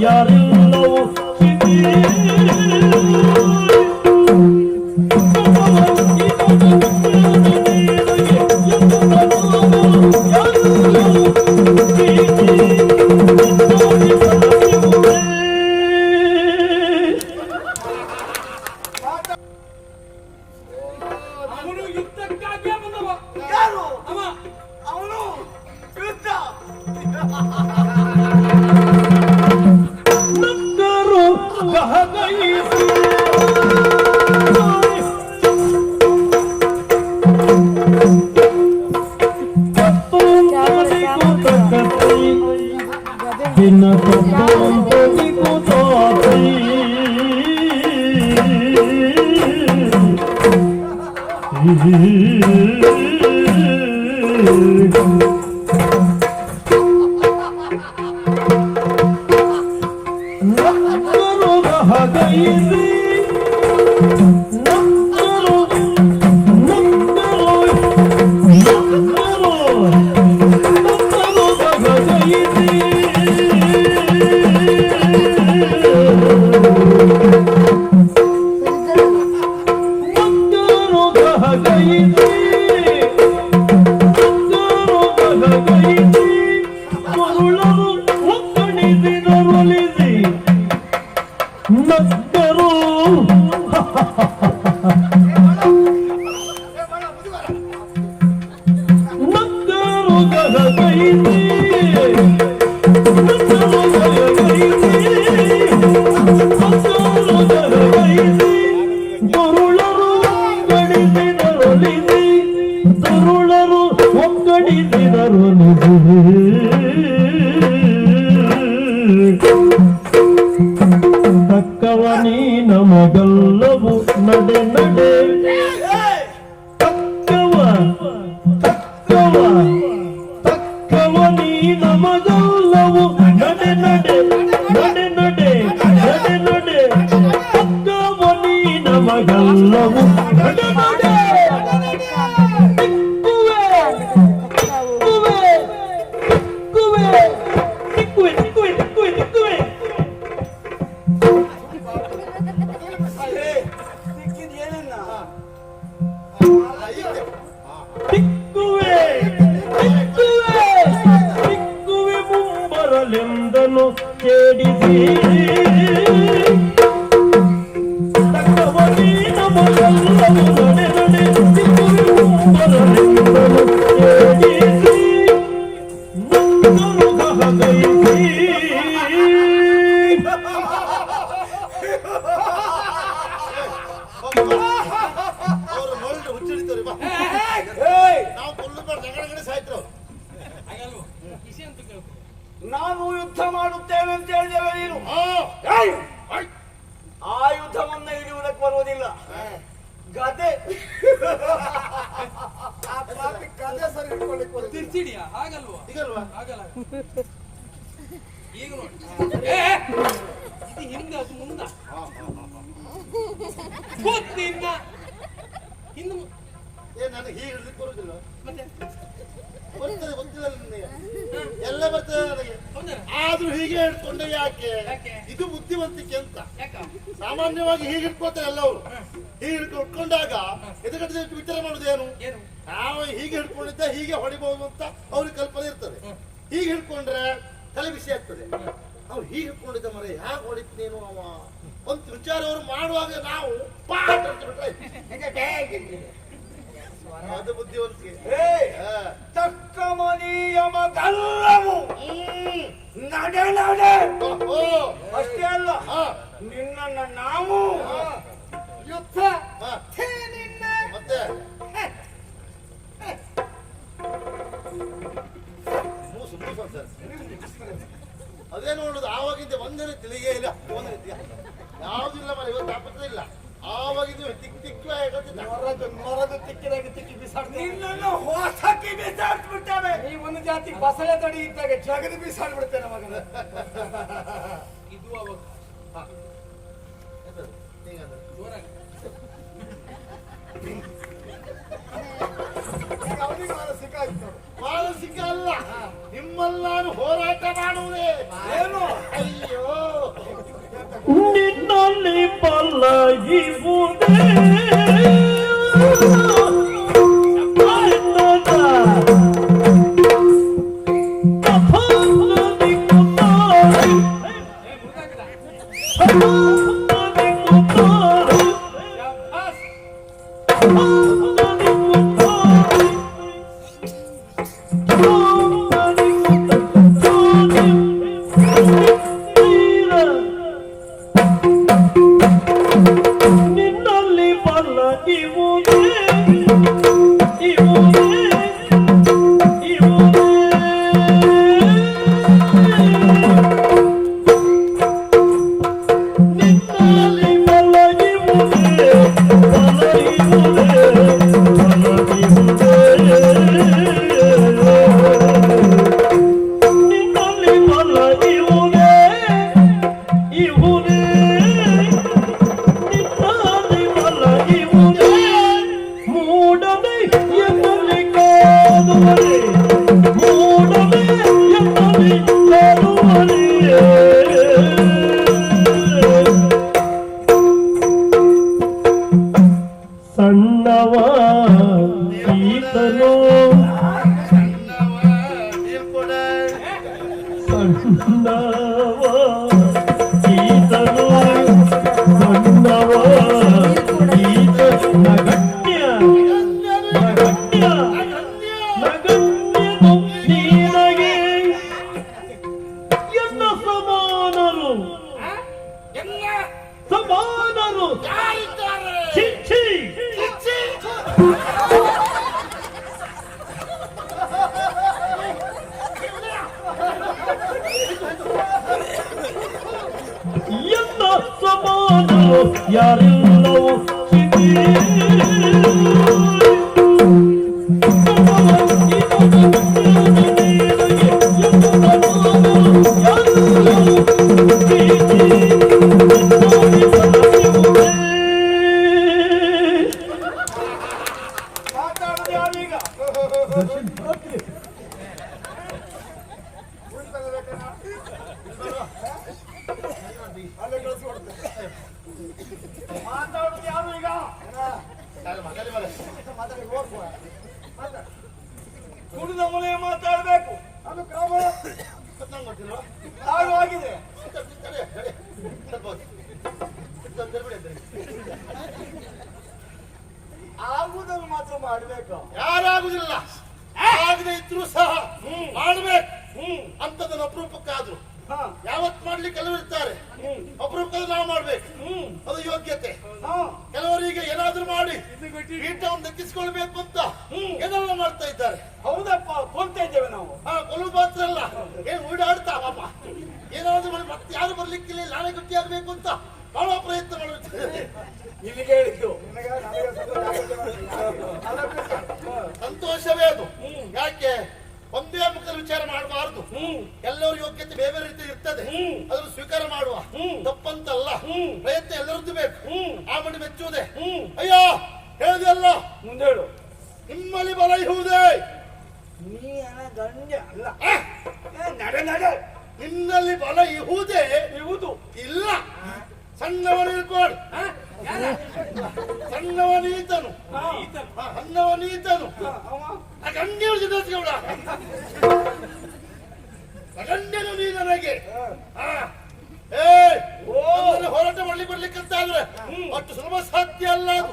ಯಾರೆಲ್ಲವೂ ತಕ್ಕವನಿ ನಮಗಲ್ಲವು ನಡೆ ನಡೆ ತಕ್ಕವನಿ ನಮಗಲ್ಲವು ನಡೆ ನಡೆ ನಡೆ ನಡೆ ನಡೆ ನಡೆ ತಕ್ಕವನಿ ನಮಗಲ್ಲವು ನಡೆ ನಡೆ ಲಿಂದನು ಕೇಳಿಸಿ ತಕ್ಕವನಿ ನಮಗಲ್ಲವು ನಡೆ ನಡೆ ಬರಲಿಂದನು ಕೇಳಿಸಿ ನಂದರು ಗಹಗೈಸಿ ನಾನು ಯುದ್ಧ ಮಾಡುತ್ತೇನೆ ಅಂತ ಹೇಳಿದೆಲ್ಲ ನೀನು ಆ ಯುದ್ಧವನ್ನ ಹಿಡಿಯುವುದಕ್ಕೆ ಬರುವುದಿಲ್ಲ. ಗದೆ ಸರಿ ಇಟ್ಕೊಳ್ಳಿಕ್ಕೆ ತಿರ್ಸಿಡಿಯಾ ಹಾಗಲ್ವಾ ಈಗಲ್ವಾ ಹಾಗಲ್ಲ ಈಗ ನೋಡಿ ಇದು ಹಿಂದೆ ಅದು ಮುಂದ ಗೊತ್ತಿಲ್ಲ ಹಿಂದೆ ನನಗೆ ಹೀಗೆ ಹಿಡ್ಲಿಕ್ಕೆ ಬರುದಿಲ್ಲ ಮತ್ತೆ ಬರ್ತದೆ ಗೊತ್ತಿಲ್ಲ ನಿನಗೆ ಎಲ್ಲ ಬರ್ತದೆ ನನಗೆ ಆದ್ರೂ ಹೀಗೆ ಹಿಡ್ಕೊಂಡೆ ಯಾಕೆ ಇದು ಬುದ್ಧಿವಂತಿಕೆ ಅಂತ ಸಾಮಾನ್ಯವಾಗಿ ಹೀಗೆ ಹಿಡ್ಕೊತಾರೆ ಎಲ್ಲವರು ಹೀಗೆ ಹಿಡ್ಕೊಂಡಾಗ ಎದುರುಗಡೆ ವಿಚಾರ ಮಾಡುದೇನು ನಾವು ಹೀಗೆ ಹಿಡ್ಕೊಂಡಿದ್ದೆ ಹೀಗೆ ಹೊಡಿಬಹುದು ಅಂತ ಅವ್ರಿಗೆ ಕಲ್ಪನೆ ಇರ್ತದೆ ಹೀಗೆ ಹಿಡ್ಕೊಂಡ್ರೆ ತಲೆ ಬಿಸಿ ಆಗ್ತದೆ ಅವ್ರು ಹೀಗೆ ಹಿಡ್ಕೊಂಡಿದ್ದ ಮರೆ ಹೇಗೆ ಹೊಡಿತ್ ನೀನು ಅವ ಅಂತ ವಿಚಾರ ಅವ್ರು ಮಾಡುವಾಗ ನಾವು ಪಾಠ ಅಂತ ಬಿಟ್ರೆ ಅದು ಬುದ್ಧಿವಂತಿಕೆ. ತಕ್ಕ ಮನಿಯಮ ಗಲ್ಲವು ನಡೆ ನಡೆ. ಓಹೋ. ಅಷ್ಟೇ ಅಲ್ಲ, ಹಾ. ನಿನ್ನನ್ನ ನಾವು ಯುದ್ಧ ಹಾ. ಛೇ ನಿನ್ನ. ಮತ್ತೆ ಮೂಸು ಮೂಸು ಅಂತ ಅದೇ ನೋಡುದು ಆವಾಗಿದ್ದೆ ಒಂದೇ ತಿಳಿಯೇ ಇಲ್ಲ ಒಂದು ರೀತಿಯ ಯಾವುದಿಲ್ಲ ಮರ ಇವತ್ತು ಆಪತ್ತ ಇಲ್ಲ ಆವಾಗಿದ್ದು ತಿಕ್ ತಿಕ್ಕು ಮರದ ತಿಕ್ಕಿದಾಗ ತಿಕ್ಕಿ ಬಿಸಾಡ್ತೀನಿ. ನಿನ್ನನ್ನು ಹೊಸಕ್ಕೆ ಬಿಸಾಡ್ಬಿಡ್ತೇವೆ. ಈ ಒಂದು ಜಾತಿ ಬಸಳೆ ತಡಿ ಇದ್ದಾಗ ಜಗದು ಬಿಸಾಡ್ಬಿಡ್ತೇನೆ ಮಗನ. ಇದು ಅವಾಗ ಜೋರಾಗಿ ಅವನಿಗೆ ಮಾನಸಿಕ ಆಯ್ತು. ಮಾನಸಿಕ ಅಲ್ಲ ನಿಮ್ಮಲ್ಲಾನು ಹೋರಾಟ ಮಾಡುವುದೇ ಏನು? ಅಯ್ಯೋ ನಿನ್ನಲ್ಲಿ ಪಲ್ಲಗಿವುದೇ ನಿನ್ನಲ್ಲಿ ಪಲ್ಲಗಿವುದೇ ಸಣ್ಣವ ಈತನೋ ಸಣ್ಣವ ಈತನೋ ಸಣ್ಣವ ಈತ ನಗಣ್ಯ ನಗಣ್ಯ ನಗಣ್ಯನು ನೀನಗೆ ಎನ್ನ ಸಮಾನರು ಎಲ್ಲ ಸಮಾನರು ಯಾರಿದ್ದಾರೆ ಚಿಚ್ಚಿ ಎಲ್ಲ ಸಮಾನರು ಯಾರೆಲ್ಲವೂ ಮಾತಾಡೋದು ಯಾರೀಗ? ಅಲ್ಲೇ ಕಳಿಸ್ಕೊಡ್ತೇನೆ. ಮಾತಾಡೋದು ಯಾರು ಈಗ? ಕುಡಿದ ಮನೆ ಮಾತಾಡ್ಬೇಕು. ಅದು ಕ್ರಮ ಆಗಿದೆ. ಆಗುದನ್ನು ಮಾತ್ರ ಮಾಡ್ಬೇಕು. ಯಾರಾಗುದಿಲ್ಲ ಆಗದೆ ಇದ್ರು ಸಹ ಮಾಡ್ಬೇಕು ಅಂತದನ್ನ ಅಪರೂಪಕ್ಕಾದ್ರು ಹಾ. ಯಾವತ್ ಮಾಡ್ಲಿಕ್ಕೆ ಕೆಲವರು ಇರ್ತಾರೆ ಅಪರೂಪದ ನಾವು ಮಾಡ್ಬೇಕು ಅದು ಯೋಗ್ಯತೆ. ಹಾ. ಕೆಲವರಿಗೆ ಏನಾದ್ರೂ ಮಾಡಿ ಈಟವನ್ನು ದಕ್ಕಿಸ್ಕೊಳ್ಬೇಕು ಅಂತ ಏನೆಲ್ಲ ಮಾಡ್ತಾ ಇದ್ದಾರೆ. ಹೌದಪ್ಪ, ಕೊಡ್ತಾ ಇದ್ದೇವೆ ನಾವು. ಕೊಲ್ಲುದು ಮಾತ್ರ ಅಲ್ಲ ಏನ್ ಓಡಾಡ್ತಾವಪ್ಪ ಏನಾದ್ರೂ ಮಾಡಿ ಮತ್ತೆ ಯಾರು ಬರ್ಲಿಕ್ಕಿಲ್ಲ ನಾಳೆ ಗಟ್ಟಿ ಆಗ್ಬೇಕು ಅಂತ ಬಹಳ ಪ್ರಯತ್ನ ಮಾಡುತ್ತಿದ್ದಾರೆ. ಇಲ್ಲಿಗೆ ಹೇಳಿದ್ದು ಸಂತೋಷವೇ ಅದು. ಯಾಕೆ ಒಂದೇ ಮುಖದ ವಿಚಾರ ಮಾಡಬಾರದು. ಎಲ್ಲರ ಯೋಗ್ಯತೆ ಬೇರೆ ಬೇರೆ ರೀತಿ ಇರ್ತದೆ. ಅದನ್ನು ಸ್ವೀಕಾರ ಮಾಡುವ ತಪ್ಪಂತಲ್ಲ. ಪ್ರಯತ್ನ ಎಲ್ಲರದ್ದು ಬೇಕು. ಆ ಮಣ್ಣು ಮೆಚ್ಚುವುದೇ. ಅಯ್ಯೋ ಹೇಳುದಲ್ಲ ಮುಂದೆ ಹೇಳು. ನಿಮ್ಮಲ್ಲಿ ಬಲ ಇರುವುದೇ. ನೀ ಗಂಡ ಅಲ್ಲ. ನಡೆ ನಡೆ. ನಿನ್ನಲ್ಲಿ ಬಲ ಇಹುದೇ ಇರುವುದು ಇಲ್ಲ. ಸಣ್ಣವನು ಇರ್ಕೊಂಡು ಸಣ್ಣವನೀತನು ಅನ್ನವನೀತನು ಗಣ್ಯರು ಸಿದ್ಧಸ್ಗೌಡ ಗಣ್ಯನು ನೀ ನನಗೆ ನನ್ನನ್ನು ಹೋರಾಟ ಮಾಡ್ಲಿಕ್ಕೆ ಬರ್ಲಿಕ್ಕಂತಾದ್ರೆ ಅಷ್ಟು ಸುಲಭ ಸಾಧ್ಯ ಅಲ್ಲ ಅದು.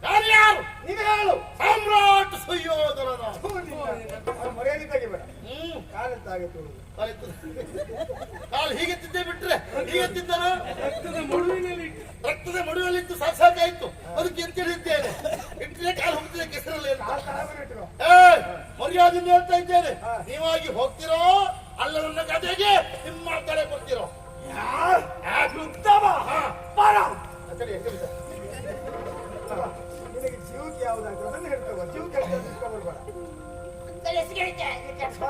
ಯಾರ್ಯಾರು ನೀನು ಹೇಳು. ಸಾಮ್ರಾಟ್ ಸುಯೋಧನನ. ಮರ್ಯಾದೆ ತೆಗಿಬೇಡ. ಕಾಲೆಂತ ಹಾಗೆ ತೋರುದು. ಕಾಲು ಹೀಗೆ ತಿದ್ದೆ ಬಿಟ್ರೆ ಹೀಗೆ ತಿದ್ದನು. ರಕ್ತದ ಮಡುವಿನಲ್ಲಿ ರಕ್ತದ ಮಡುವಲ್ಲಿತ್ತು ಸಾಕಾಯ್ತು. ಅದಕ್ಕೆ ಎಂತ ಹೇಳಿದ್ದೇನೆ, ಇಟ್ಟರೆ ಕಾಲು ಹೋಗ್ತಿದೆ ಕೆಸರಲ್ಲಿ ಅಂತ. ಕಾಲು ತಳಬರಿ ಇಟ್ಕೋ. ಮರ್ಯಾದೆ ಹೇಳ್ತಾ ಇದ್ದೇನೆ. ನೀವಾಗಿ ಹೋಗ್ತಿರೋ ಅಲ್ಲ ನನ್ನ ಕತೆಗೆ ನಿಮ್ಮ ತಲೆ ಕೊಡ್ತಿರೋ. ಉತ್ತಮ. ಬರ. ನಿನಗೆ ಜೀವಕ್ಕೆ ಯಾವ್ದಾಗ್ತದೆ ಅದನ್ನು ಹೇಳ್ತವ. ಜೀವಕ್ಕೆ ಬರ್ಬೇಡ.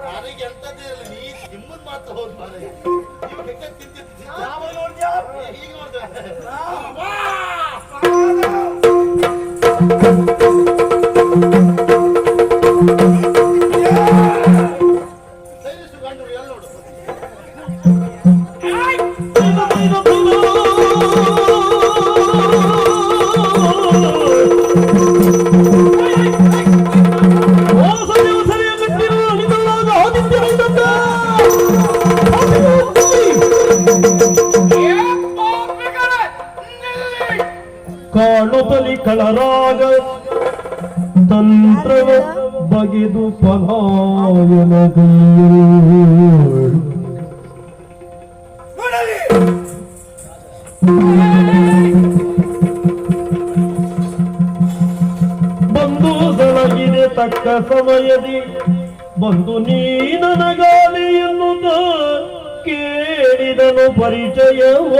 ನನಗೆ ಎಂತದ್ದೇ ಇರಲಿ, ನೀ ನಿಮ್ಮನ್ ಮಾತ್ರ ಹೋದ್ ಮಾರೆ. ನೀವು ಹೆಂಗೆ ತಿಂತಿದ್ದಿ? ಯಾವ ನೋಡ್ದ್ಯಾ? ಹೀಗೆ ನೋಡ್ದೆ. ಸೈನಿಷ್ಟು ಗಂಡು ಎಲ್ಲ ನೋಡು. ಕಾಣುತ್ತಲಿ ಕಳರಾಗ ತಂತ್ರವ ಬಗೆದು ಪಲಾಯನ ಬಂದು ಸೊಳಗಿದೆ ತಕ್ಕ ಸಮಯದಿ ಬಂದು ನೀ ನನಗಾಲಿ ಎನ್ನುತ್ತ ಕೇಳಿದನು ಪರಿಚಯವ.